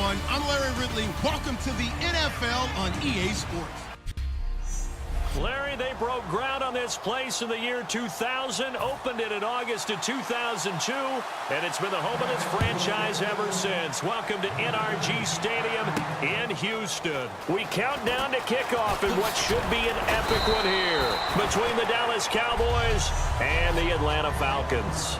everyone. I'm Larry Ridley. Welcome to the NFL on EA Sports. Larry, they broke ground on this place in the year 2000, opened it in August of 2002, and it's been the home of this franchise ever since. Welcome to NRG Stadium in Houston. We count down to kickoff in what should be an epic one here between the Dallas Cowboys and the Atlanta Falcons.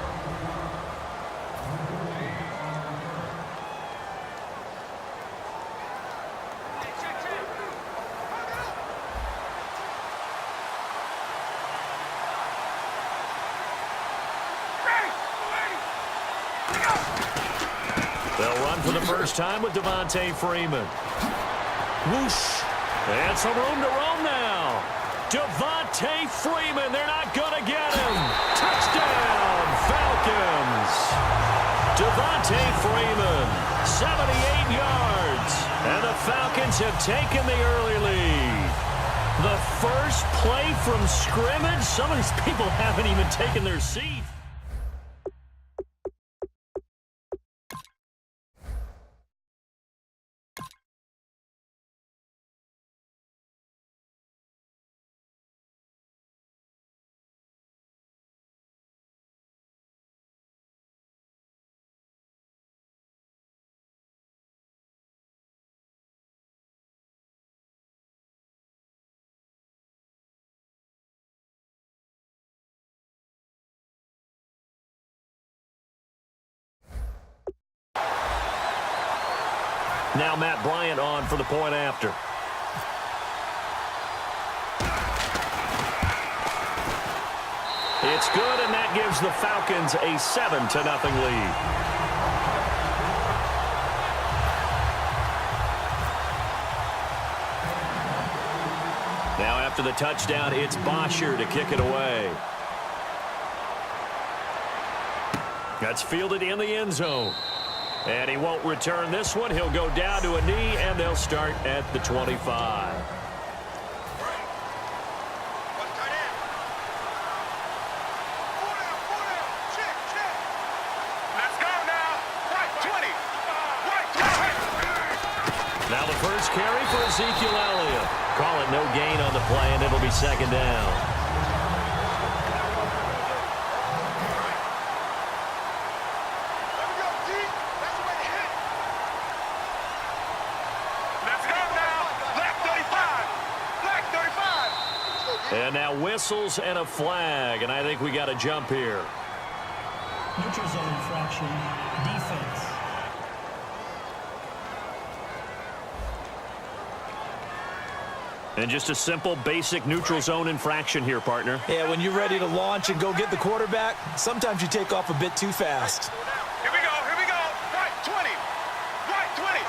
They'll run for the first time with Devontae Freeman. Whoosh. And some room to roam now. Devontae Freeman, they're not going to get him. Touchdown, Falcons. Devontae Freeman, 78 yards. And the Falcons have taken the early lead. The first play from scrimmage. Some of these people haven't even taken their seat. Now Matt Bryant on for the point after. It's good, and that gives the Falcons a 7-0 lead. Now after the touchdown, it's Bosher to kick it away. That's fielded in the end zone. And he won't return this one. He'll go down to a knee, and they'll start at the 25. Let's go now. Right 20. Right 20. Now the first carry for Ezekiel Elliott. Call it no gain on the play, and it'll be second down. And now whistles and a flag, and I think we got a jump here. Neutral zone infraction, defense. And just a simple, basic neutral zone infraction here, partner. Yeah, when you're ready to launch and go get the quarterback, sometimes you take off a bit too fast. Here we go. Here we go. Right 20. Right 20.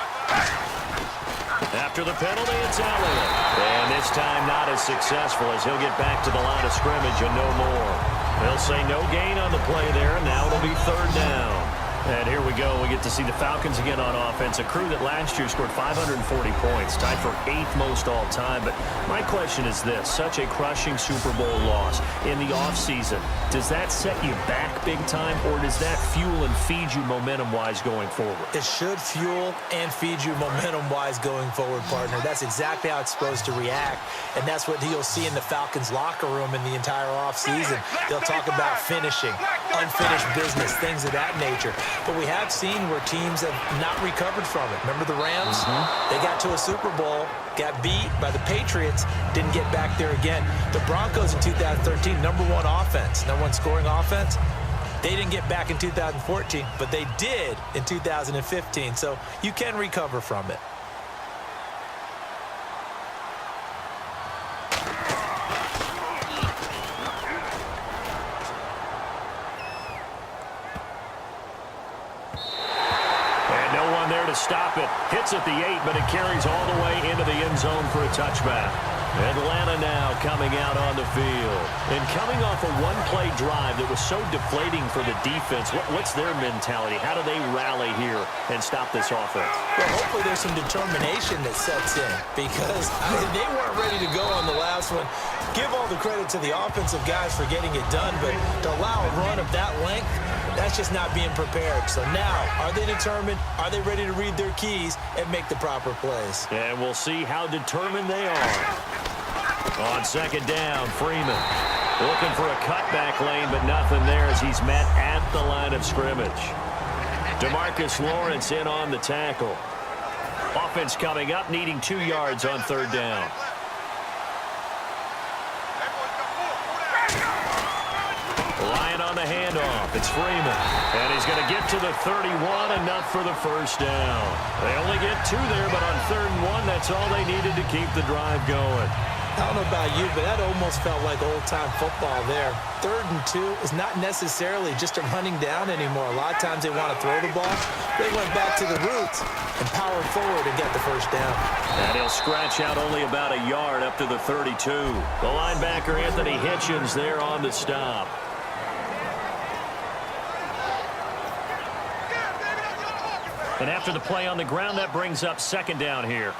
After the penalty, it's Elliott. And this time not as successful as he'll get back to the line of scrimmage and no more. They'll say no gain on the play there, and now it'll be third down. And here we go. We get to see the Falcons again on offense, a crew that last year scored 540 points, tied for 8th most all time. But my question is this, such a crushing Super Bowl loss in the offseason, does that set you back big time, or does that fuel and feed you momentum-wise going forward? It should fuel and feed you momentum-wise going forward, partner. That's exactly how it's supposed to react, and that's what you'll see in the Falcons locker room in the entire offseason. They'll talk about finishing, unfinished business, things of that nature. But we have seen where teams have not recovered from it. Remember the Rams? They got to a Super Bowl, got beat by the Patriots, didn't get back there again. The Broncos in 2013, #1 offense, #1 scoring offense. They didn't get back in 2014, but they did in 2015. So you can recover from it. Stop it. Hits at the 8, but it carries all the way into the end zone for a touchback. Atlanta now coming out on the field. And coming off a one-play drive that was so deflating for the defense, what's their mentality? How do they rally here and stop this offense? Well, hopefully there's some determination that sets in because they weren't ready to go on the last one. Give all the credit to the offensive guys for getting it done, but to allow a run of that length, That's just not being prepared. So now, are they determined? Are they ready to read their keys and make the proper plays? And we'll see how determined they are. On second down, Freeman looking for a cutback lane, but nothing there as he's met at the line of scrimmage. DeMarcus Lawrence in on the tackle. Offense coming up, needing 2 yards on third down. Ryan on the handoff. It's Freeman. And he's going to get to the 31, enough for the first down. They only get 2 there, but on 3rd and 1, that's all they needed to keep the drive going. I don't know about you, but that almost felt like old-time football there. 3rd and 2 is not necessarily just a running down anymore. A lot of times they want to throw the ball. They went back to the roots and powered forward and got the first down. And he'll scratch out only about a yard up to the 32. The linebacker, Anthony Hitchens, there on the stop. And after the play on the ground, that brings up second down here.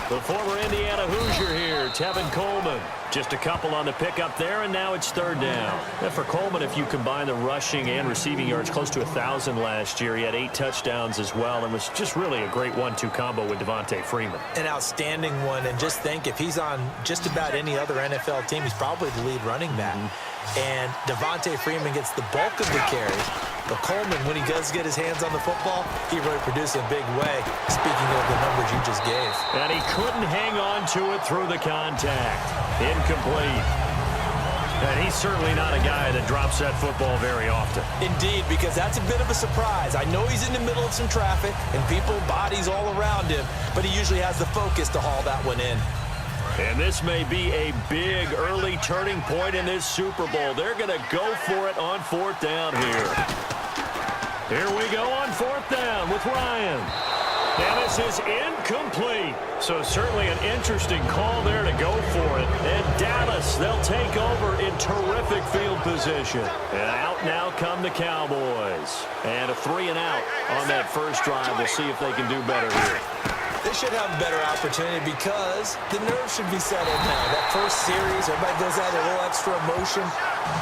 The former Indiana Hoosier here, Tevin Coleman. Just a couple on the pickup there, and now it's 3rd down. And for Coleman, if you combine the rushing and receiving yards, close to 1,000 last year. He had 8 touchdowns as well, and was just really a great 1-2 combo with Devontae Freeman. An outstanding one, and just think, if he's on just about any other NFL team, he's probably the lead running back. And Devontae Freeman gets the bulk of the carries. But Coleman, when he does get his hands on the football, he really produces in a big way, speaking of the numbers you just gave. And he couldn't hang on to it through the contact. Incomplete. And he's certainly not a guy that drops that football very often. Indeed, because that's a bit of a surprise. I know he's in the middle of some traffic and people, bodies all around him, but he usually has the focus to haul that one in. And this may be a big early turning point in this Super Bowl. They're going to go for it on 4th down here. Here we go on 4th down with Ryan. And this is incomplete. So certainly an interesting call there to go for it. And Dallas, they'll take over in terrific field position. And out now come the Cowboys. And a 3-and-out on that first drive. We'll see if they can do better here. They should have a better opportunity because the nerves should be settled now. That first series, everybody goes out with a little extra emotion.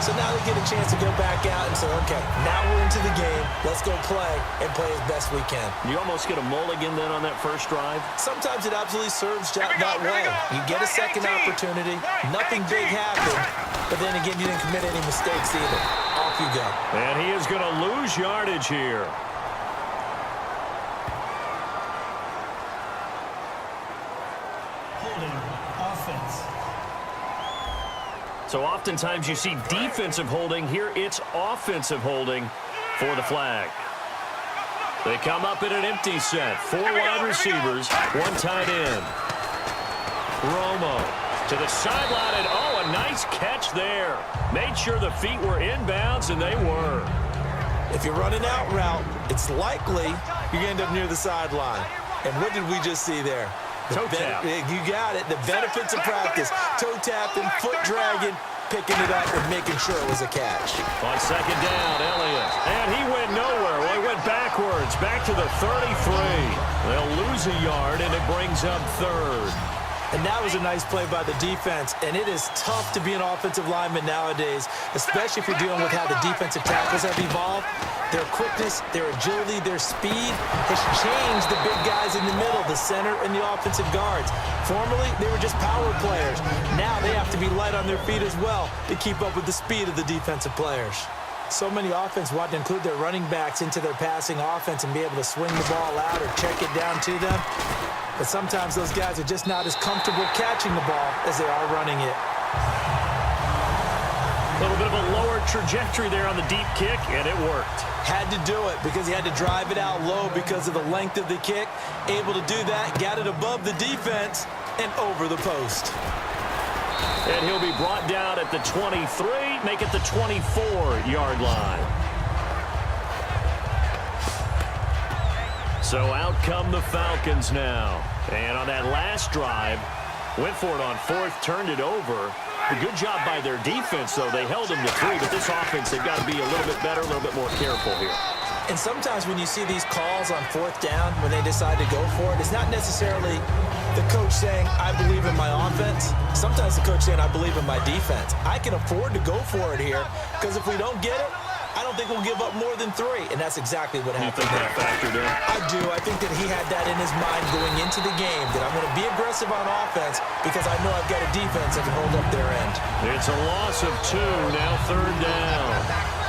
So now they get a chance to go back out and say, okay, now we're into the game. Let's go play and play as best we can. You almost get a mulligan then on that first drive? Sometimes it absolutely serves that way. You get a second opportunity. Nothing big happened. But then again, you didn't commit any mistakes either. Off you go. And he is going to lose yardage here. Offense. So oftentimes you see defensive holding. Here it's offensive holding for the flag. They come up in an empty set. 4 wide receivers, 1 tight end. Romo to the sideline, and oh, a nice catch there. Made sure the feet were inbounds, and they were. If you're running out route, it's likely you're going to end up near the sideline. And what did we just see there? Toe tap. You got it. The benefits of practice. Toe tapping, foot dragging, picking it up and making sure it was a catch. On second down, Elliott. And he went nowhere. Well, he went backwards, back to the 33. They'll lose a yard, and it brings up 3rd. And that was a nice play by the defense. And it is tough to be an offensive lineman nowadays, especially if you're dealing with how the defensive tackles have evolved. Their quickness, their agility, their speed has changed the big guys in the middle, the center, and the offensive guards. Formerly, they were just power players. Now they have to be light on their feet as well to keep up with the speed of the defensive players. So many offenses want to include their running backs into their passing offense and be able to swing the ball out or check it down to them. But sometimes those guys are just not as comfortable catching the ball as they are running it. A little bit of a lower trajectory there on the deep kick, and it worked. Had to do it because he had to drive it out low because of the length of the kick. Able to do that, got it above the defense and over the post. And he'll be brought down at the 23, make it the 24-yard line. So out come the Falcons now. And on that last drive, went for it on 4th, turned it over. A good job by their defense, though. They held them to 3, but this offense, they've got to be a little bit better, a little bit more careful here. And sometimes when you see these calls on fourth down, when they decide to go for it, it's not necessarily the coach saying, I believe in my offense. Sometimes the coach saying, I believe in my defense. I can afford to go for it here because if we don't get it, I don't think we'll give up more than 3. And that's exactly what happened there. Factored in? I do. I think that he had that in his mind going into the game, that I'm going to be aggressive on offense because I know I've got a defense that can hold up their end. It's a loss of 2, now third down.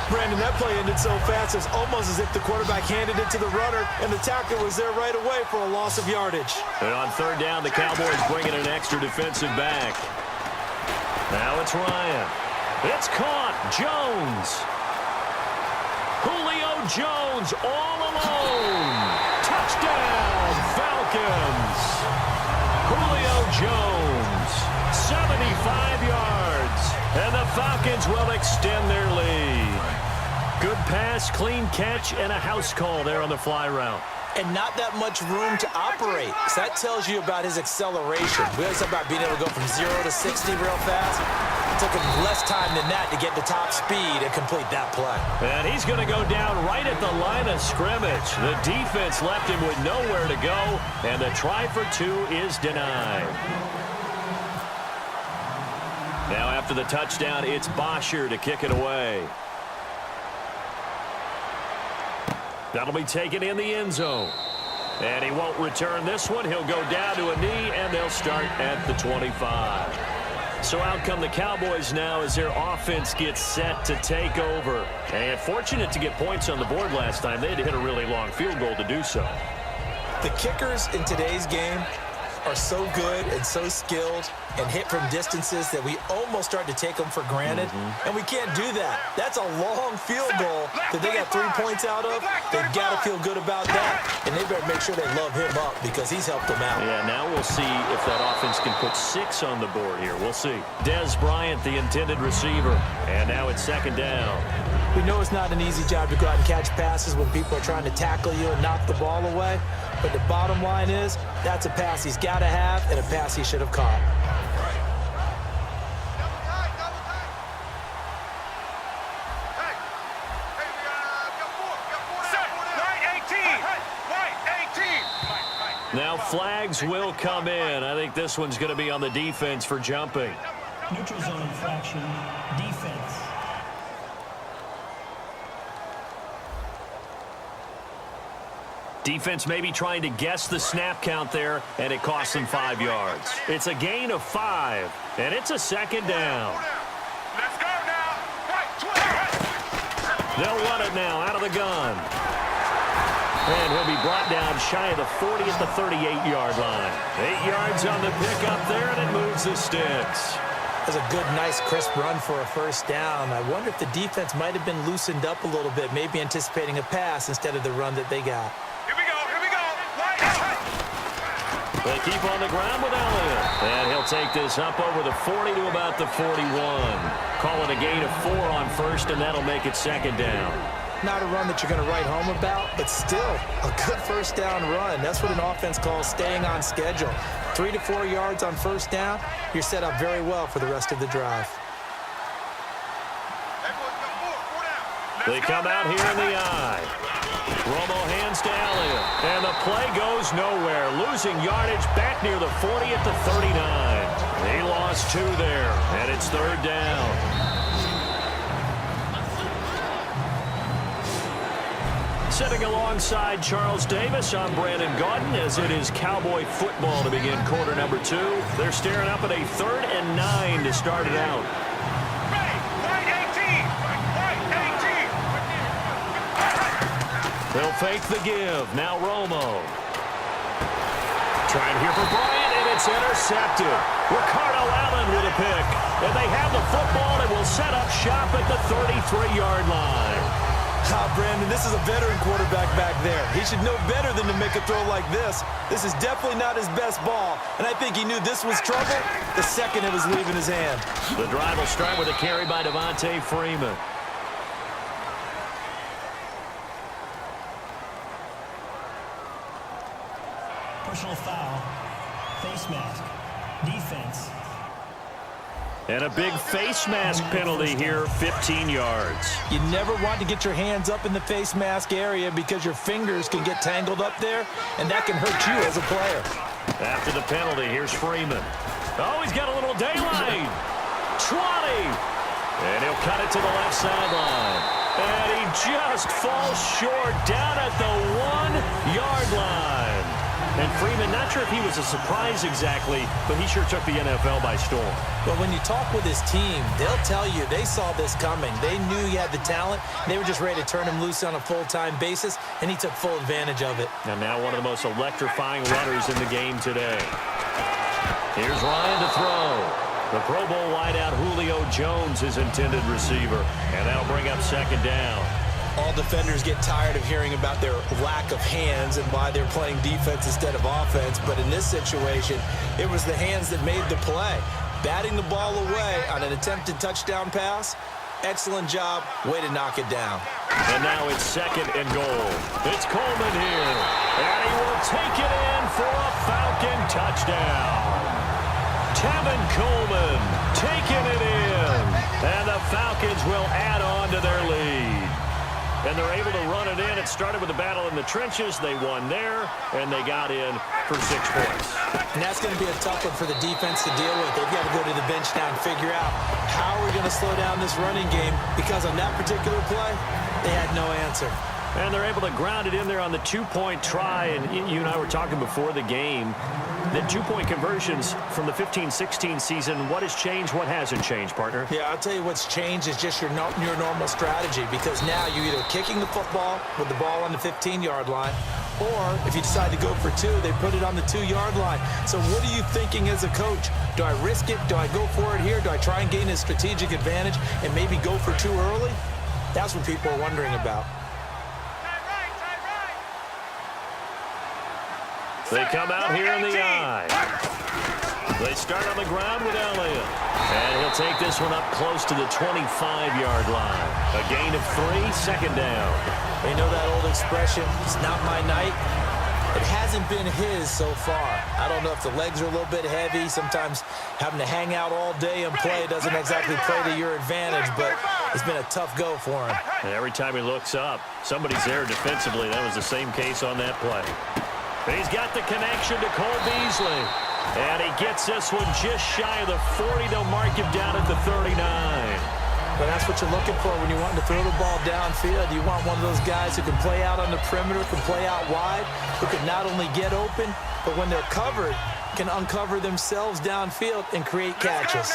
Brandon, that play ended so fast, it's almost as if the quarterback handed it to the runner, and the tackler was there right away for a loss of yardage. And on third down, the Cowboys bring in an extra defensive back. Now it's Ryan. It's caught. Jones. Julio Jones all alone. Touchdown, Falcons. Julio Jones, 75 yards. And the Falcons will extend their lead. Good pass, clean catch, and a house call there on the fly route. And not that much room to operate. So that tells you about his acceleration. We always talk about being able to go from 0 to 60 real fast. It took him less time than that to get to top speed and complete that play. And he's going to go down right at the line of scrimmage. The defense left him with nowhere to go, and the try for 2 is denied. Now after the touchdown, it's Bosher to kick it away. That'll be taken in the end zone. And he won't return this one. He'll go down to a knee, and they'll start at the 25. So out come the Cowboys now as their offense gets set to take over. And fortunate to get points on the board last time. They had to hit a really long field goal to do so. The kickers in today's game are so good and so skilled and hit from distances that we almost start to take them for granted. And we can't do that. That's a long field goal that they got 3 points out of. They've got to feel good about that, and they better make sure they love him up because he's helped them out. Yeah, now we'll see if that offense can put 6 on the board here. We'll see. Dez Bryant, the intended receiver, and now it's second down. We know it's not an easy job to go out and catch passes when people are trying to tackle you and knock the ball away. But the bottom line is, that's a pass he's got to have and a pass he should have caught. Now flags will come in. I think this one's going to be on the defense for jumping. Neutral zone infraction, defense. Defense maybe trying to guess the snap count there, and it costs them 5 yards. It's a gain of 5, and it's a second down. Let's go now. Right, 20. They'll run it now out of the gun. And he'll be brought down shy of the 40 at the 38-yard line. 8 yards on the pickup there, and it moves the sticks. That's a good, nice, crisp run for a first down. I wonder if the defense might have been loosened up a little bit, maybe anticipating a pass instead of the run that they got. Here we go. Right. They keep on the ground with Elliott. And he'll take this up over the 40 to about the 41. Call it a gain of 4 on first, and that'll make it second down. Not a run that you're going to write home about, but still a good first down run. That's what an offense calls staying on schedule. 3 to 4 yards on first down, you're set up very well for the rest of the drive. They come out here in the eye. Romo hands to Elliott, and the play goes nowhere. Losing yardage back near the 40 at the 39. He lost 2 there, and it's third down. Sitting alongside Charles Davis, I'm Brandon Gaudin, as it is Cowboy football to begin quarter number 2. They're staring up at a 3rd and 9 to start it out. They'll fake the give. Now Romo. Trying here for Bryant, and it's intercepted. Ricardo Allen with a pick. And they have the football and will set up shop at the 33-yard line. Brandon, this is a veteran quarterback back there. He should know better than to make a throw like this. This is definitely not his best ball, and I think he knew this was trouble the second it was leaving his hand. The drive will start with a carry by Devontae Freeman. Personal foul, face mask, defense. And a big face mask penalty here, 15 yards. You never want to get your hands up in the face mask area because your fingers can get tangled up there, and that can hurt you as a player. After the penalty, here's Freeman. Oh, he's got a little daylight. 20. And he'll cut it to the left sideline. And he just falls short down at the 1-yard line. And Freeman, not sure if he was a surprise exactly, but he sure took the NFL by storm. But when you talk with his team, they'll tell you they saw this coming. They knew he had the talent. They were just ready to turn him loose on a full-time basis, and he took full advantage of it. And now one of the most electrifying runners in the game today. Here's Ryan to throw. The Pro Bowl wideout Julio Jones, his intended receiver. And that'll bring up second down. All defenders get tired of hearing about their lack of hands and why they're playing defense instead of offense. But in this situation, it was the hands that made the play. Batting the ball away on an attempted touchdown pass. Excellent job. Way to knock it down. And now it's second and goal. It's Coleman here. And he will take it in for a Falcon touchdown. Tevin Coleman taking it in. And the Falcons will add on to their lead. And they're able to run it in. It started with a battle in the trenches. They won there, and they got in for 6 points. And that's going to be a tough one for the defense to deal with. They've got to go to the bench now and figure out how we're going to slow down this running game, because on that particular play, they had no answer. And they're able to ground it in there on the 2-point try. And you and I were talking before the game that 2-point conversions from the 15-16 season, what has changed, what hasn't changed, partner? Yeah, I'll tell you what's changed is just your normal strategy, because now you're either kicking the football with the ball on the 15-yard line, or if you decide to go for 2, they put it on the 2-yard line. So what are you thinking as a coach? Do I risk it? Do I go for it here? Do I try and gain a strategic advantage and maybe go for 2 early? That's what people are wondering about. They come out here in the eye. They start on the ground with Elliott. And he'll take this one up close to the 25-yard line. A gain of 3, second down. You know that old expression, it's not my night? It hasn't been his so far. I don't know if the legs are a little bit heavy. Sometimes having to hang out all day and play doesn't exactly play to your advantage, but it's been a tough go for him. And every time he looks up, somebody's there defensively. That was the same case on that play. He's got the connection to Cole Beasley. And he gets this one just shy of the 40. They'll mark him down at the 39. But that's what you're looking for when you want to throw the ball downfield. You want one of those guys who can play out on the perimeter, can play out wide, who can not only get open, but when they're covered, can uncover themselves downfield and create catches.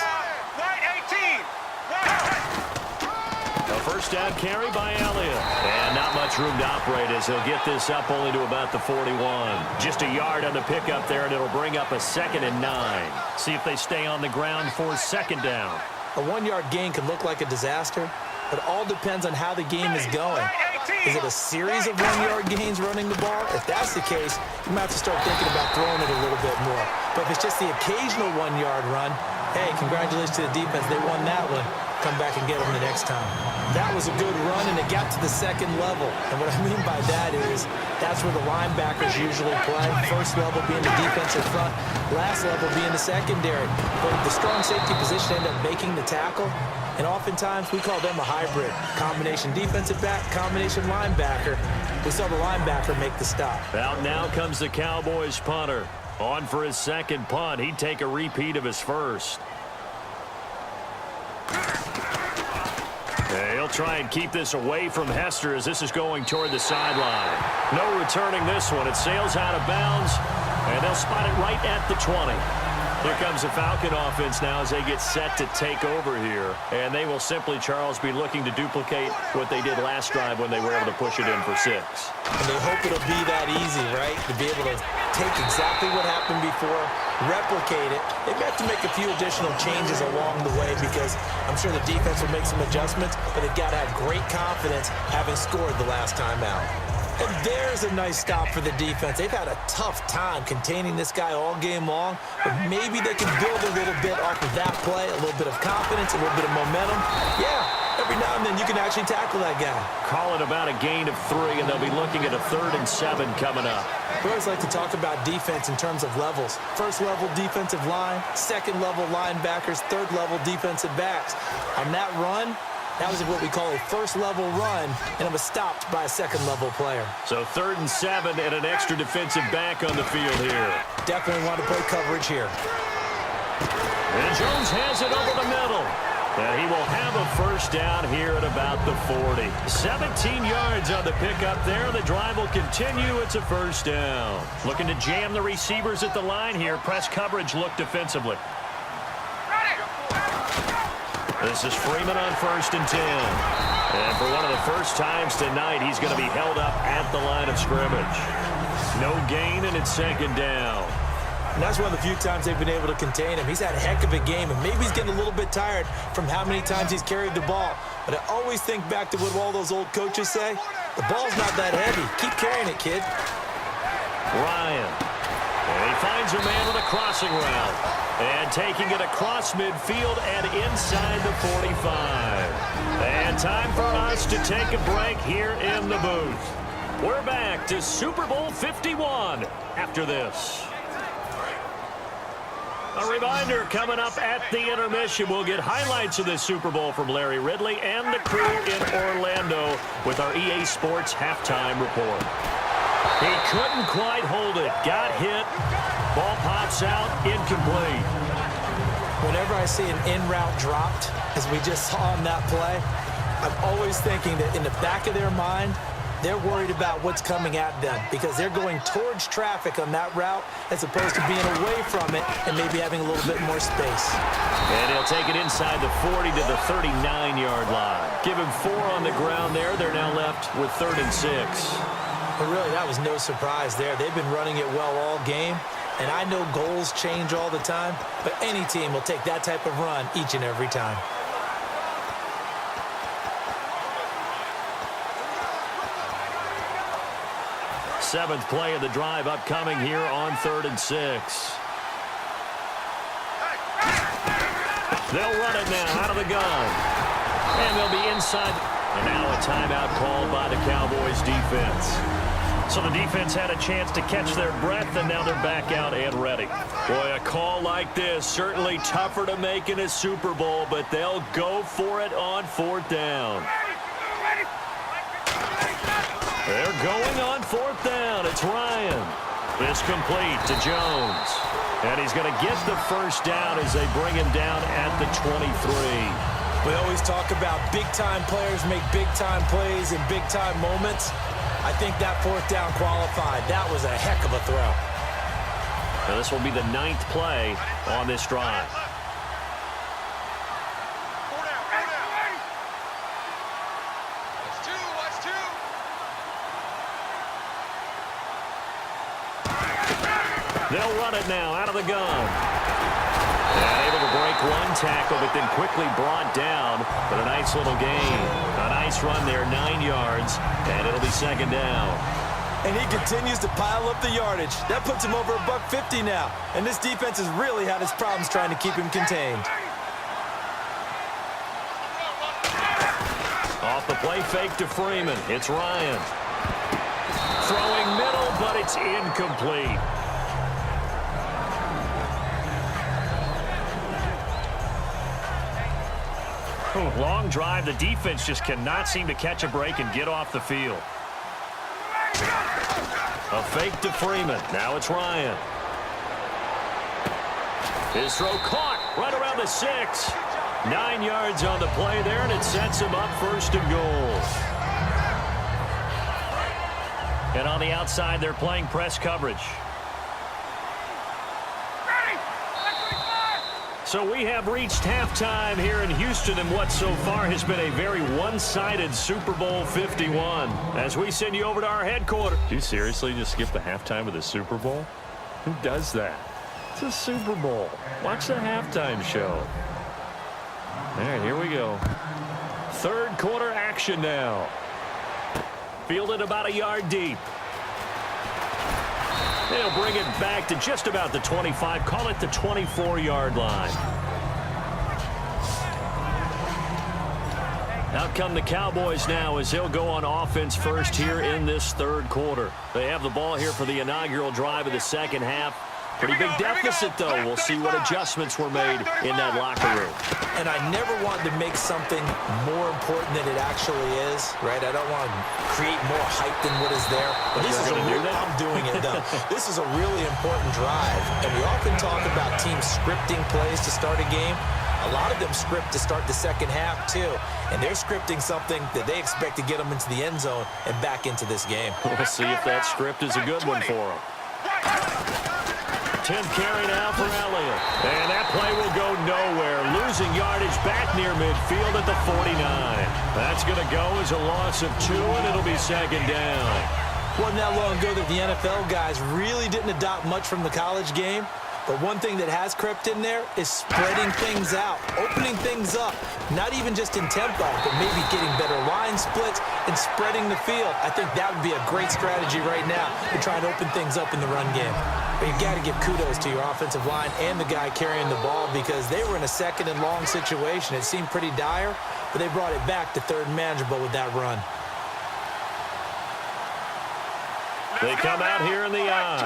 A first down carry by Elliott. And not much room to operate as he'll get this up only to about the 41. Just a yard on the pickup there, and it'll bring up a 2nd and 9. See if they stay on the ground for second down. A 1-yard gain can look like a disaster, but it all depends on how the game is going. Is it a series of 1-yard gains running the ball? If that's the case, you might have to start thinking about throwing it a little bit more. But if it's just the occasional 1-yard run, hey, congratulations to the defense. They won that one. Come back and get them the next time. That was a good run, and it got to the 2nd level. And what I mean by that is that's where the linebackers usually play. First level being the defensive front, last level being the secondary. But the strong safety position ended up making the tackle, and oftentimes we call them a hybrid. Combination defensive back, combination linebacker. We saw the linebacker make the stop. Out now comes the Cowboys punter. On for his second punt. He'd take a repeat of his first. He'll try and keep this away from Hester as this is going toward the sideline. No returning this one. It sails out of bounds, and they'll spot it right at the 20. Here comes the Falcon offense now as they get set to take over here. And they will simply, Charles, be looking to duplicate what they did last drive when they were able to push it in for 6. And they hope it'll be that easy, right? To be able to take exactly what happened before, replicate it. They've got to make a few additional changes along the way because I'm sure the defense will make some adjustments, but they've got to have great confidence having scored the last time out. And there's a nice stop for the defense. They've had a tough time containing this guy all game long, but maybe they can build a little bit off of that play, a little bit of confidence, a little bit of momentum. Yeah, every now and then you can actually tackle that guy. Call it about a gain of 3, and they'll be looking at a 3rd and 7 coming up. We always like to talk about defense in terms of levels. First level defensive line, second level linebackers, third level defensive backs. On that run, that was what we call a first level run, and it was stopped by a second level player. So 3rd and 7 and an extra defensive back on the field here. Definitely want to play coverage here. And Jones has it over the middle. And he will have a first down here at about the 40. 17 yards on the pickup there. The drive will continue. It's a first down. Looking to jam the receivers at the line here. Press coverage look defensively. This is Freeman on 1st and 10. And for one of the first times tonight, he's going to be held up at the line of scrimmage. No gain, and it's 2nd down. And that's one of the few times they've been able to contain him. He's had a heck of a game, and maybe he's getting a little bit tired from how many times he's carried the ball. But I always think back to what all those old coaches say. The ball's not that heavy. Keep carrying it, kid. Ryan. And he finds a man with a crossing route. And taking it across midfield and inside the 45. And time for us to take a break here in the booth. We're back to Super Bowl 51 after this. A reminder, coming up at the intermission, we'll get highlights of this Super Bowl from Larry Ridley and the crew in Orlando with our EA Sports halftime report. He couldn't quite hold it. Got hit. Ball pops out. Incomplete. Whenever I see an in-route dropped, as we just saw on that play, I'm always thinking that in the back of their mind, they're worried about what's coming at them because they're going towards traffic on that route as opposed to being away from it and maybe having a little bit more space. And he'll take it inside the 40 to the 39-yard line. Give him 4 on the ground there. They're now left with 3rd and 6. But really, that was no surprise there. They've been running it well all game. And I know goals change all the time, but any team will take that type of run each and every time. Seventh play of the drive upcoming here on 3rd and 6. They'll run it now out of the gun. And they'll be inside. And now a timeout called by the Cowboys defense. So the defense had a chance to catch their breath, and now they're back out and ready. Boy, a call like this, certainly tougher to make in a Super Bowl, but they'll go for it on 4th down. They're going on 4th down. It's Ryan. This complete to Jones. And he's going to get the first down as they bring him down at the 23. We always talk about big-time players make big-time plays in big-time moments. I think that 4th down qualified. That was a heck of a throw. Now this will be the 9th play on this drive. They'll run it now out of the gun. And able to break one tackle, but then quickly brought down. But a nice little gain. A nice run there, 9 yards, and it'll be 2nd down. And he continues to pile up the yardage. That puts him over $150 now. And this defense has really had its problems trying to keep him contained. Off the play fake to Freeman. It's Ryan. Throwing middle, but it's incomplete. Long drive. The defense just cannot seem to catch a break and get off the field. A fake to Freeman. Now it's Ryan. His throw caught right around the 6. 9 yards on the play there, and it sets him up 1st and goal. And on the outside, they're playing press coverage. So we have reached halftime here in Houston in what so far has been a very one-sided Super Bowl 51. As we send you over to our headquarters. Do you seriously just skip the halftime of the Super Bowl? Who does that? It's a Super Bowl. Watch the halftime show. All right, here we go. 3rd quarter action now. Fielded about a yard deep. They'll bring it back to just about the 25. Call it the 24-yard line. Out come the Cowboys now as he'll go on offense first here in this third quarter. They have the ball here for the inaugural drive of the second half. Pretty big deficit, though. We'll see what adjustments were made in that locker room. And I never want to make something more important than it actually is, right? I don't want to create more hype than what is there. But this is I'm doing it, though. This is a really important drive. And we often talk about teams scripting plays to start a game. A lot of them script to start the second half, too. And they're scripting something that they expect to get them into the end zone and back into this game. We'll see if that script is a good one for them. 10 carry now for Elliott. And that play will go nowhere. Losing yardage back near midfield at the 49. That's going to go as a loss of 2, and it'll be second down. Wasn't that long ago that the NFL guys really didn't adopt much from the college game. But one thing that has crept in there is spreading things out, opening things up, not even just in tempo, but maybe getting better line splits and spreading the field. I think that would be a great strategy right now to try and open things up in the run game. But you've got to give kudos to your offensive line and the guy carrying the ball because they were in a second and long situation. It seemed pretty dire, but they brought it back to third and manageable with that run. They come out here in the eye.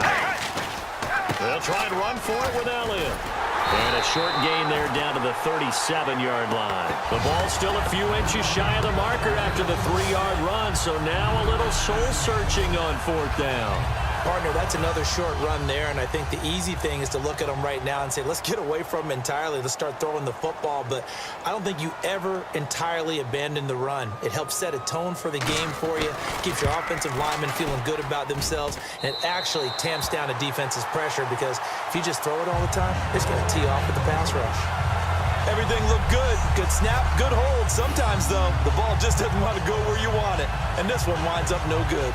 They'll try and run for it with Elliott. And a short gain there down to the 37-yard line. The ball's still a few inches shy of the marker after the 3-yard run, so now a little soul-searching on fourth down. Partner, that's another short run there, and I think the easy thing is to look at them right now and say, let's get away from them entirely. Let's start throwing the football, but I don't think you ever entirely abandon the run. It helps set a tone for the game for you, keeps your offensive linemen feeling good about themselves, and it actually tamps down a defense's pressure because if you just throw it all the time, it's going to tee off with the pass rush. Everything looked good. Good snap, good hold. Sometimes, though, the ball just doesn't want to go where you want it, and this one winds up no good.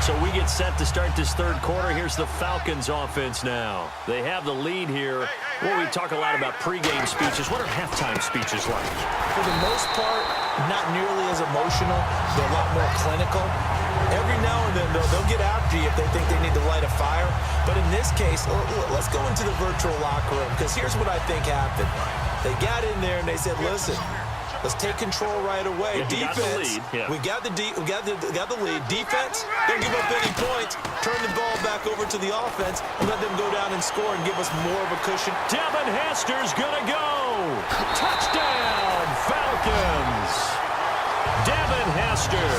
So we get set to start this third quarter. Here's the Falcons offense now. They have the lead here. Well, we talk a lot about pregame speeches. What are halftime speeches like? For the most part, not nearly as emotional. They're a lot more clinical. Every now and then, they'll get after you if they think they need to light a fire. But in this case, let's go into the virtual locker room because here's what I think happened. They got in there and they said, listen, let's take control right away. Defense, we got the lead. Defense, don't give up any points. Turn the ball back over to the offense and let them go down and score and give us more of a cushion. Devin Hester's going to go. Touchdown, Falcons. Devin Hester,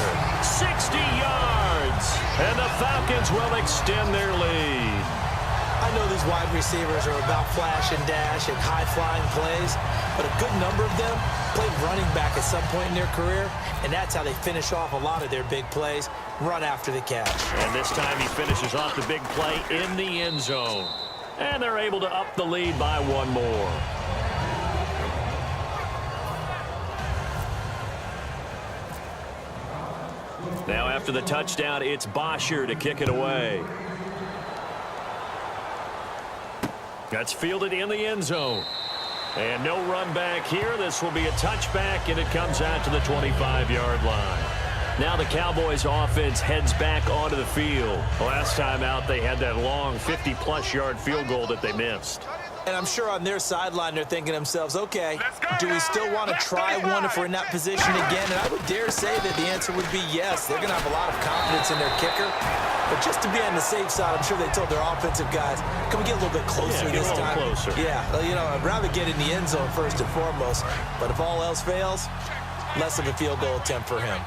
60 yards. And the Falcons will extend their lead. I know these wide receivers are about flash and dash and high-flying plays, but a good number of them played running back at some point in their career, and that's how they finish off a lot of their big plays, run after the catch. And this time he finishes off the big play in the end zone. And they're able to up the lead by one more. Now after the touchdown, it's Bosher to kick it away. That's fielded in the end zone. And no run back here. This will be a touchback, and it comes out to the 25-yard line. Now the Cowboys offense heads back onto the field. Last time out, they had that long 50-plus yard field goal that they missed. And I'm sure on their sideline, they're thinking to themselves, okay, do we still want to try one if we're in that position again? And I would dare say that the answer would be yes. They're going to have a lot of confidence in their kicker. But just to be on the safe side, I'm sure they told their offensive guys, can we get a little bit closer this time? Closer. Yeah, well, you know, I'd rather get in the end zone first and foremost. But if all else fails, less of a field goal attempt for him.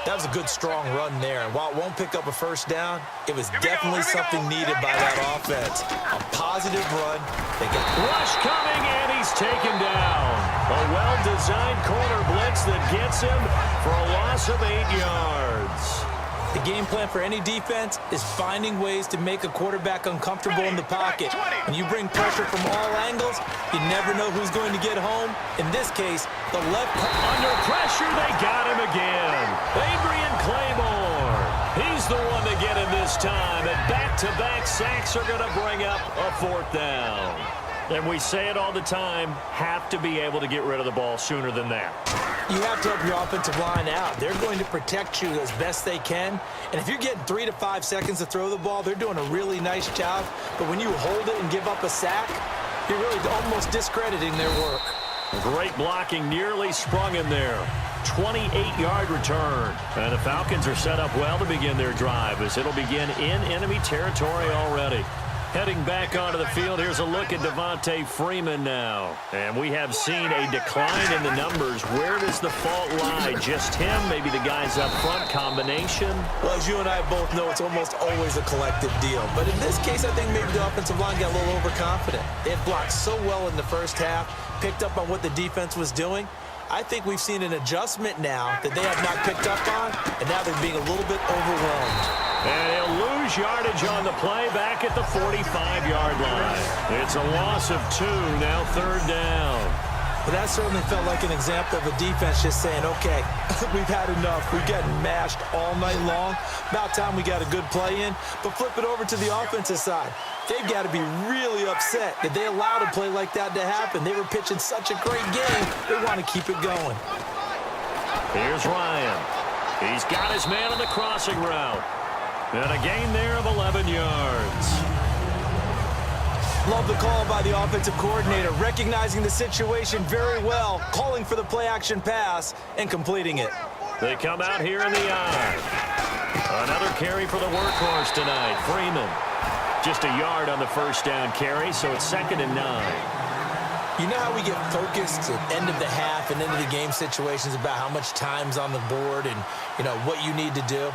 That was a good, strong run there. And while it won't pick up a first down, it was definitely something needed by that offense. A positive run. They got rush coming, and he's taken down. A well-designed corner blitz that gets him for a loss of 8 yards. The game plan for any defense is finding ways to make a quarterback uncomfortable in the pocket. When you bring pressure from all angles, you never know who's going to get home. In this case, the left. Under pressure, they got him again. Adrian Claymore. He's the one to get him this time. And back-to-back sacks are going to bring up a fourth down. And we say it all the time, have to be able to get rid of the ball sooner than that. You have to help your offensive line out. They're going to protect you as best they can. And if you're getting 3 to 5 seconds to throw the ball, they're doing a really nice job. But when you hold it and give up a sack, you're really almost discrediting their work. Great blocking, nearly sprung him there. 28-yard return. And the Falcons are set up well to begin their drive as it'll begin in enemy territory already. Heading back onto the field, here's a look at Devontae Freeman now. And we have seen a decline in the numbers. Where does the fault lie? Just him? Maybe the guys up front? Combination? Well, as you and I both know, it's almost always a collective deal. But in this case, I think maybe the offensive line got a little overconfident. They had blocked so well in the first half, picked up on what the defense was doing. I think we've seen an adjustment now that they have not picked up on, and now they're being a little bit overwhelmed. And he'll lose yardage on the play back at the 45-yard line. It's a loss of 2, now 3rd down. But that certainly felt like an example of a defense just saying, okay, we've had enough. We've gotten mashed all night long. About time we got a good play in. But flip it over to the offensive side. They've got to be really upset that they allowed a play like that to happen. They were pitching such a great game. They want to keep it going. Here's Ryan. He's got his man on the crossing route. And a gain there of 11 yards. Love the call by the offensive coordinator, recognizing the situation very well, calling for the play-action pass, and completing it. They come out here in the eye. Another carry for the workhorse tonight, Freeman. Just a yard on the first down carry, so it's 2nd and 9. You know how we get focused at end of the half and into the game situations about how much time's on the board and, you know, what you need to do?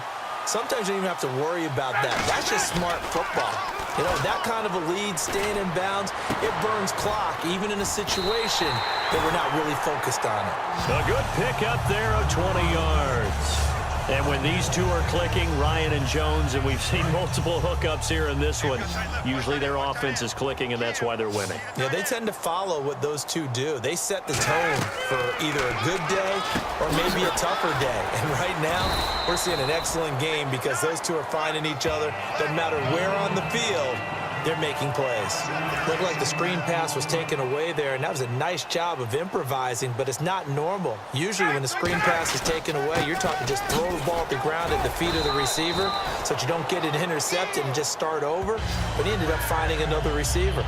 Sometimes you don't even have to worry about that. That's just smart football. You know, that kind of a lead, staying in bounds, it burns clock, even in a situation that we're not really focused on it. A good pick up there of 20 yards. And when these two are clicking, Ryan and Jones, and we've seen multiple hookups here in this one, usually their offense is clicking, and that's why they're winning. Yeah, they tend to follow what those two do. They set the tone for either a good day or maybe a tougher day. And right now, we're seeing an excellent game because those two are finding each other. Doesn't matter where on the field, they're making plays. Looked like the screen pass was taken away there, and that was a nice job of improvising, but it's not normal. Usually when the screen pass is taken away, you're talking just throw the ball at the ground at the feet of the receiver so that you don't get it intercepted and just start over. But he ended up finding another receiver.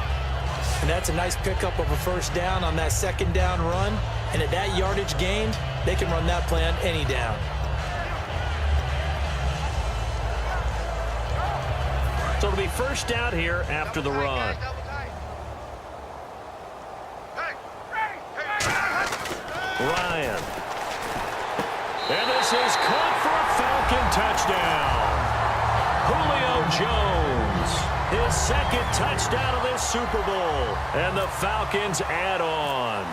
And that's a nice pickup of a first down on that 2nd down run. And at that yardage gained, they can run that play on any down. So it'll be first down here after the run. Ryan. And this is caught for a Falcon touchdown. Julio Jones, his 2nd touchdown of this Super Bowl. And the Falcons add on.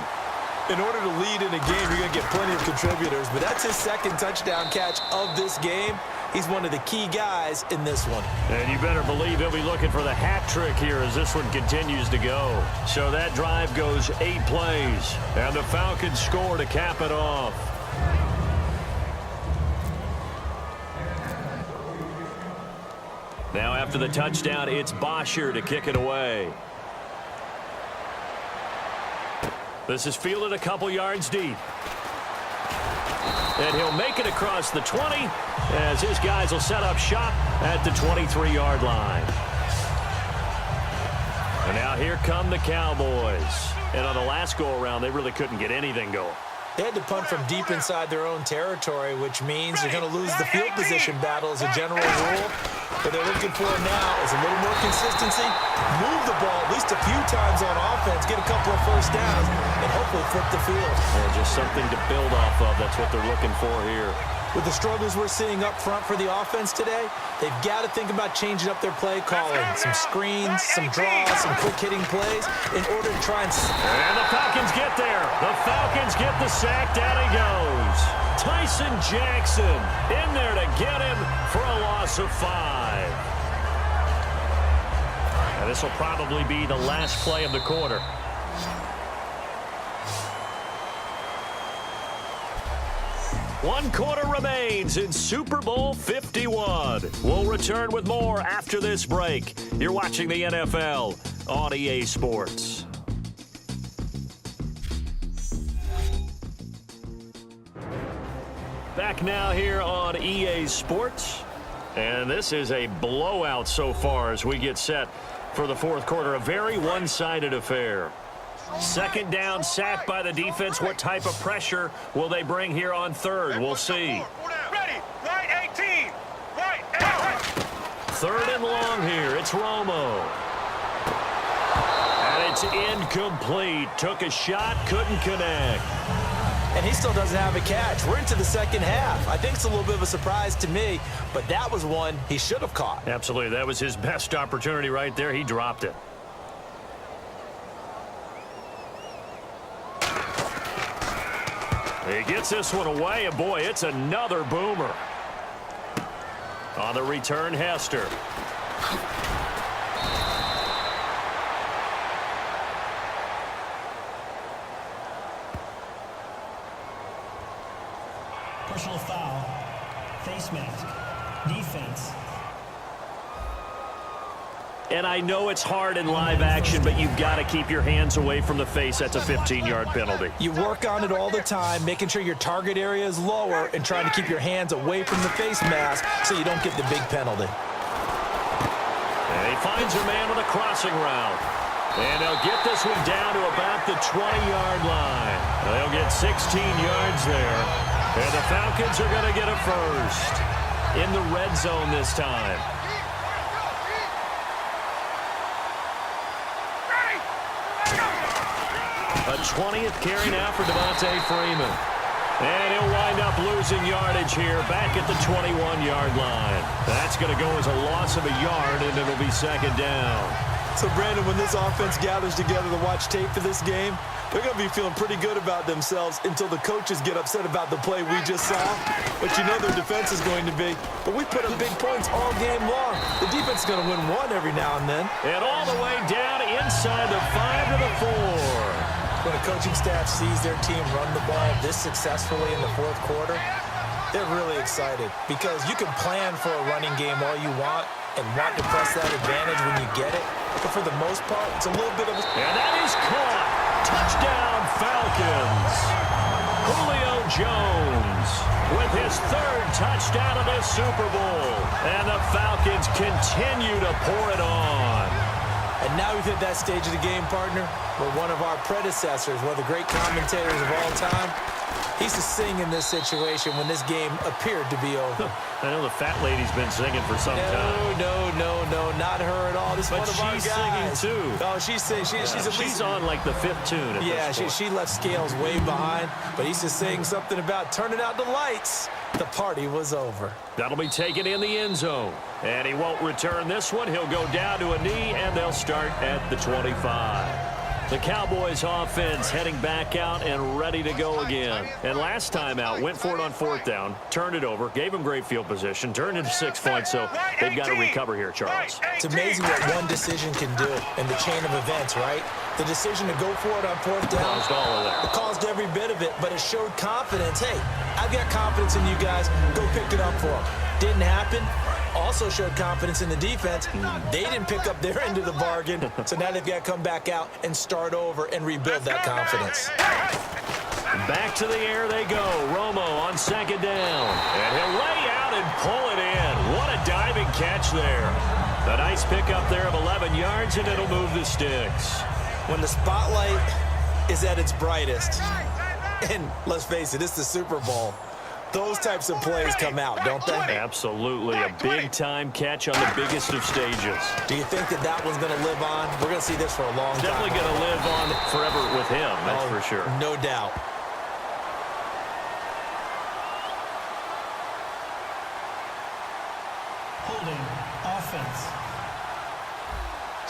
In order to lead in a game, you're going to get plenty of contributors, but that's his 2nd touchdown catch of this game. He's one of the key guys in this one. And you better believe he'll be looking for the hat trick here as this one continues to go. So that drive goes 8 plays, and the Falcons score to cap it off. Now after the touchdown, it's Bosher to kick it away. This is fielded a couple yards deep. And he'll make it across the 20 as his guys will set up shop at the 23-yard line. And now here come the Cowboys. And on the last go-around, they really couldn't get anything going. They had to punt from deep inside their own territory, which means you're going to lose the field position battle as a general rule. What they're looking for now is a little more consistency, move the ball at least a few times on offense, get a couple of first downs, and hopefully flip the field. Yeah, just something to build off of. That's what they're looking for here. With the struggles we're seeing up front for the offense today, they've got to think about changing up their play calling. Some screens, some draws, some quick-hitting plays in order to try and... And the Falcons get there. The Falcons get the sack. Down he goes. Tyson Jackson in there to get him for a loss of 5. And this will probably be the last play of the quarter. One quarter remains in Super Bowl 51. We'll return with more after this break. You're watching the NFL on EA Sports. Back now here on EA Sports. And this is a blowout so far as we get set for the fourth quarter. A very one-sided affair. Second down, sacked by the defense. What type of pressure will they bring here on third? We'll see. Ready, right 18. Right, 18. Third and long here. It's Romo. And it's incomplete. Took a shot, couldn't connect. And he still doesn't have a catch. We're into the second half. I think it's a little bit of a surprise to me, but that was one he should have caught. Absolutely. That was his best opportunity right there. He dropped it. He gets this one away, and boy, it's another boomer. On the return, Hester. Personal foul. Face mask. Defense. And I know it's hard in live action, but you've got to keep your hands away from the face. That's a 15-yard penalty. You work on it all the time, making sure your target area is lower and trying to keep your hands away from the face mask so you don't get the big penalty. And he finds a man with a crossing route. And they'll get this one down to about the 20-yard line. They'll get 16 yards there. And the Falcons are going to get a first. In the red zone this time. A 20th carry now for Devontae Freeman. And he'll wind up losing yardage here back at the 21-yard line. That's going to go as a loss of a yard, and it'll be second down. So, Brandon, when this offense gathers together to watch tape for this game, they're going to be feeling pretty good about themselves until the coaches get upset about the play we just saw. But you know their defense is going to be. But we put up big points all game long. The defense is going to win one every now and then. And all the way down inside the 5 to the 4. When a coaching staff sees their team run the ball this successfully in the fourth quarter, they're really excited because you can plan for a running game all you want and want to press that advantage when you get it. But for the most part, it's a little bit of a... And that is caught. Touchdown, Falcons. Julio Jones with his third touchdown of the Super Bowl. And the Falcons continue to pour it on. And now we've hit that stage of the game, partner, where one of our predecessors, one of the great commentators of all time, he used to sing in this situation when this game appeared to be over. I know the fat lady's been singing for some time. No, not her at all. This is one of our guys. But she's singing, too. Oh, she's singing. She's on, like, the fifth tune at this point. She left Scales way behind, but he used to sing something about turning out the lights. The party was over. That'll be taken in the end zone. And he won't return this one. He'll go down to a knee, and they'll start at the 25. The Cowboys offense heading back out and ready to go again. And last time out, went for it on fourth down, turned it over, gave him great field position, turned into 6 points, so they've got to recover here, Charles. It's amazing what one decision can do in the chain of events, right? The decision to go for it on fourth down caused all of that. It caused every bit of it, but it showed confidence. Hey, I've got confidence in you guys. Go pick it up for them. Didn't happen. Also showed confidence in the defense. They didn't pick up their end of the bargain, so now they've got to come back out and start over and rebuild that confidence. Back to the air they go. Romo on second down. And he'll lay out and pull it in. What a diving catch there. A nice pickup there of 11 yards, and it'll move the sticks. When the spotlight is at its brightest, and let's face it, it's the Super Bowl, those types of plays come out, don't they? Absolutely. A big-time catch on the biggest of stages. Do you think that one's going to live on? We're going to see this for a long time. Definitely going to live on forever with him, that's for sure. No doubt. Holding. Offense.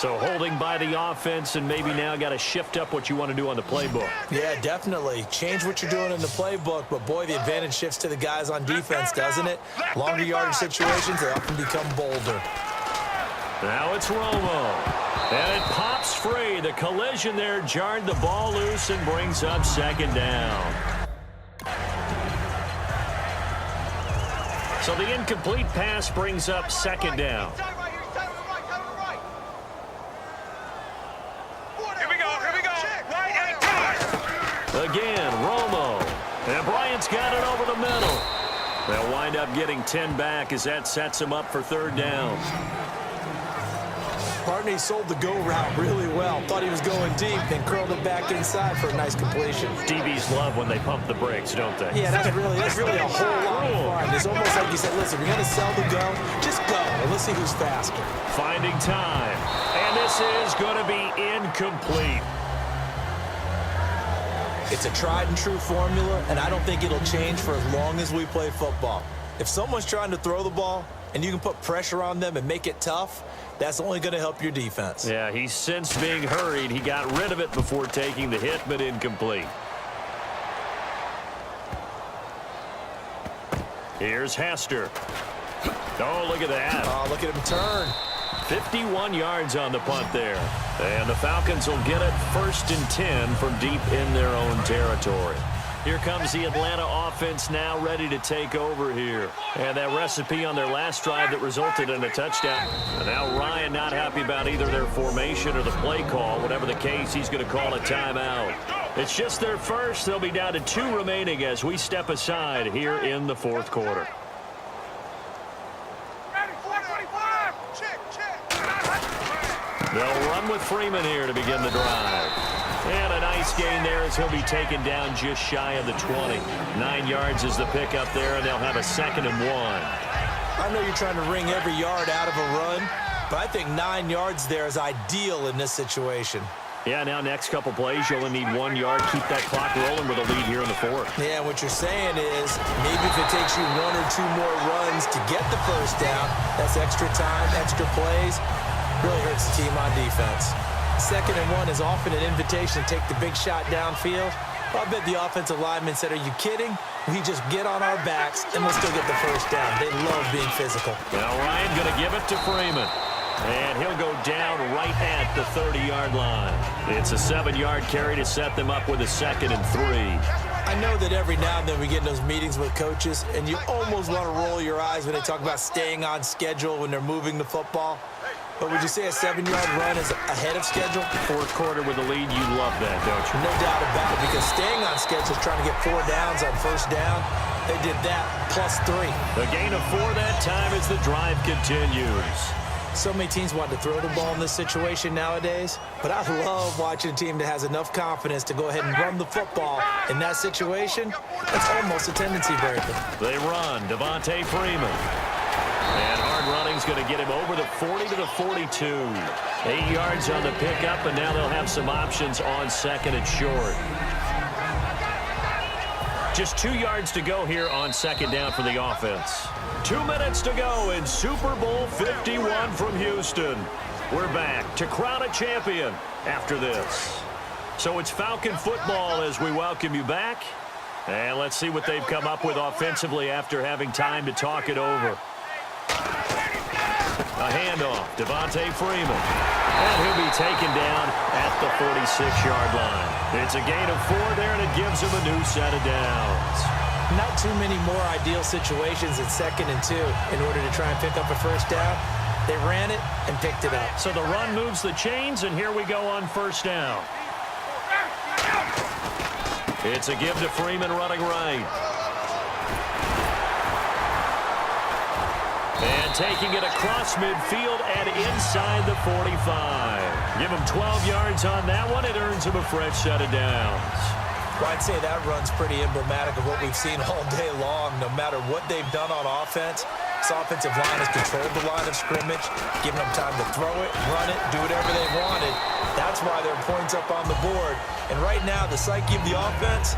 So holding by the offense, and maybe now got to shift up what you want to do on the playbook. Yeah, definitely. Change what you're doing in the playbook, but boy, the advantage shifts to the guys on defense, doesn't it? Longer yardage situations, they often become bolder. Now it's Romo. And it pops free. The collision there jarred the ball loose and brings up second down. So the incomplete pass brings up second down. Again, Romo. And Bryant's got it over the middle. They'll wind up getting 10 back as that sets them up for third down. Partner, he sold the go route really well. Thought he was going deep, then curled it back inside for a nice completion. DBs love when they pump the brakes, don't they? Yeah, that's really a whole lot of fun. It's almost like you said, listen, we're going to sell the go. Just go, and let's see who's faster. Finding time. And this is going to be incomplete. It's a tried and true formula, and I don't think it'll change for as long as we play football. If someone's trying to throw the ball and you can put pressure on them and make it tough, that's only going to help your defense. Yeah, he's since being hurried. He got rid of it before taking the hit, but incomplete. Here's Hester. Oh, look at that. Oh, look at him turn. 51 yards on the punt there. And the Falcons will get it 1st and 10 from deep in their own territory. Here comes the Atlanta offense now ready to take over here. And that recipe on their last drive that resulted in a touchdown. And now Ryan not happy about either their formation or the play call. Whatever the case, he's going to call a timeout. It's just their first. They'll be down to 2 remaining as we step aside here in the 4th quarter. They'll run with Freeman here to begin the drive. And a nice gain there as he'll be taken down just shy of the 20. 9 yards is the pickup there, and they'll have a 2nd and 1. I know you're trying to wring every yard out of a run, but I think 9 yards there is ideal in this situation. Yeah, now next couple plays, you only need 1 yard. Keep that clock rolling with a lead here in the 4th. Yeah, what you're saying is maybe if it takes you 1 or 2 more runs to get the first down, that's extra time, extra plays. Really hurts the team on defense. 2nd and 1 is often an invitation to take the big shot downfield. Well, I bet the offensive lineman said, are you kidding? We just get on our backs and we'll still get the first down. They love being physical. Now Ryan going to give it to Freeman. And he'll go down right at the 30-yard line. It's a 7-yard carry to set them up with a 2nd and 3. I know that every now and then we get in those meetings with coaches, and you almost want to roll your eyes when they talk about staying on schedule when they're moving the football. But would you say a 7-yard run is ahead of schedule? 4th quarter with the lead, you love that, don't you? No doubt about it, because staying on schedule is trying to get 4 downs on first down. They did that plus 3. A gain of 4 that time as the drive continues. So many teams want to throw the ball in this situation nowadays, but I love watching a team that has enough confidence to go ahead and run the football in that situation. That's almost a tendency breaker. They run. Devontae Freeman. And hard running's going to get him over the 40 to the 42. 8 yards on the pickup, and now they'll have some options on 2nd and short. Just 2 yards to go here on 2nd down for the offense. 2 minutes to go in Super Bowl 51 from Houston. We're back to crown a champion after this. So it's Falcon football as we welcome you back. And let's see what they've come up with offensively after having time to talk it over. A handoff, Devontae Freeman. And he'll be taken down at the 46-yard line. It's a gain of 4 there, and it gives him a new set of downs. Not too many more ideal situations at 2nd and 2 in order to try and pick up a first down. They ran it and picked it up. So the run moves the chains, and here we go on first down. It's a give to Freeman running right. And taking it across midfield and inside the 45. Give him 12 yards on that one. It earns him a fresh set of downs. Well, I'd say that run's pretty emblematic of what we've seen all day long. No matter what they've done on offense, this offensive line has controlled the line of scrimmage, giving them time to throw it, run it, do whatever they wanted. That's why there are points up on the board. And right now, the psyche of the offense,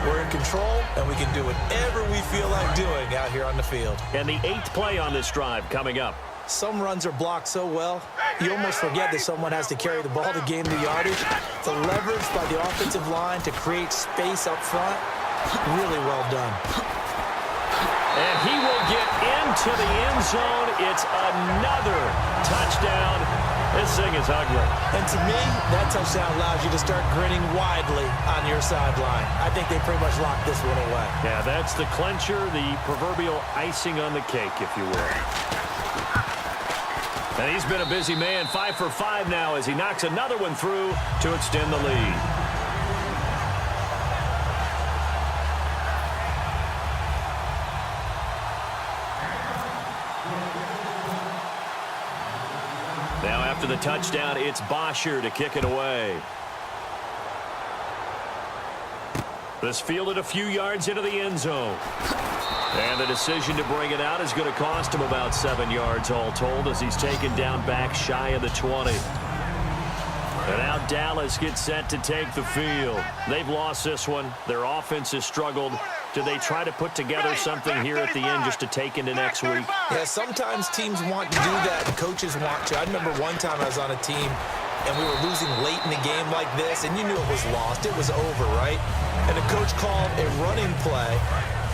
we're in control, and we can do whatever we feel like doing out here on the field. And the 8th play on this drive coming up. Some runs are blocked so well, you almost forget that someone has to carry the ball to gain the yardage. The leverage by the offensive line to create space up front, really well done. And he will get into the end zone. It's another touchdown. This thing is ugly. And to me, that touchdown allows you to start grinning widely on your sideline. I think they pretty much locked this one away. Yeah, that's the clincher, the proverbial icing on the cake, if you will. And he's been a busy man, 5 for 5 now as he knocks another one through to extend the lead. After the touchdown, it's Bosher to kick it away. This fielded a few yards into the end zone. And the decision to bring it out is going to cost him about 7 yards all told as he's taken down back shy of the 20. And now Dallas gets set to take the field. They've lost this one. Their offense has struggled. Do they try to put together something here at the end just to take into next week? Yeah, sometimes teams want to do that and coaches want to. I remember one time I was on a team and we were losing late in the game like this, and you knew it was lost. It was over, right? And the coach called a running play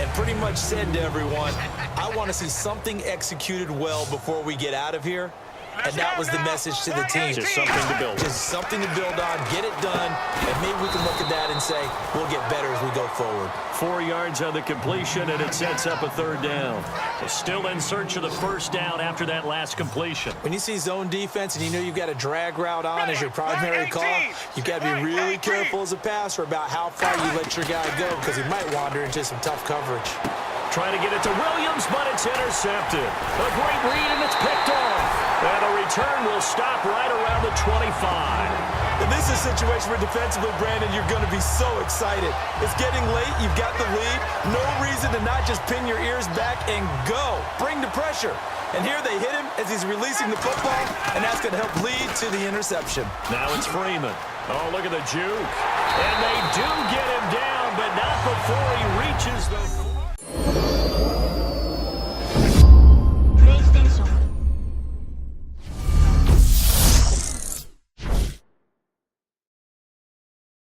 and pretty much said to everyone, I want to see something executed well before we get out of here. And that was the message to the team. Just something to build on. Just something to build on, get it done, and maybe we can look at that and say, we'll get better as we go forward. 4 yards on the completion, and it sets up a third down. So still in search of the first down after that last completion. When you see zone defense and you know you've got a drag route on as your primary call, you've got to be really careful as a passer about how far you let your guy go because he might wander into some tough coverage. Trying to get it to Williams, but it's intercepted. A great read, and it's picked off. And the return will stop right around the 25. And this is a situation where defensively, Brandon, you're going to be so excited. It's getting late. You've got the lead. No reason to not just pin your ears back and go. Bring the pressure. And here they hit him as he's releasing the football, and that's going to help lead to the interception. Now it's Freeman. Oh, look at the juke. And they do get him down, but not before he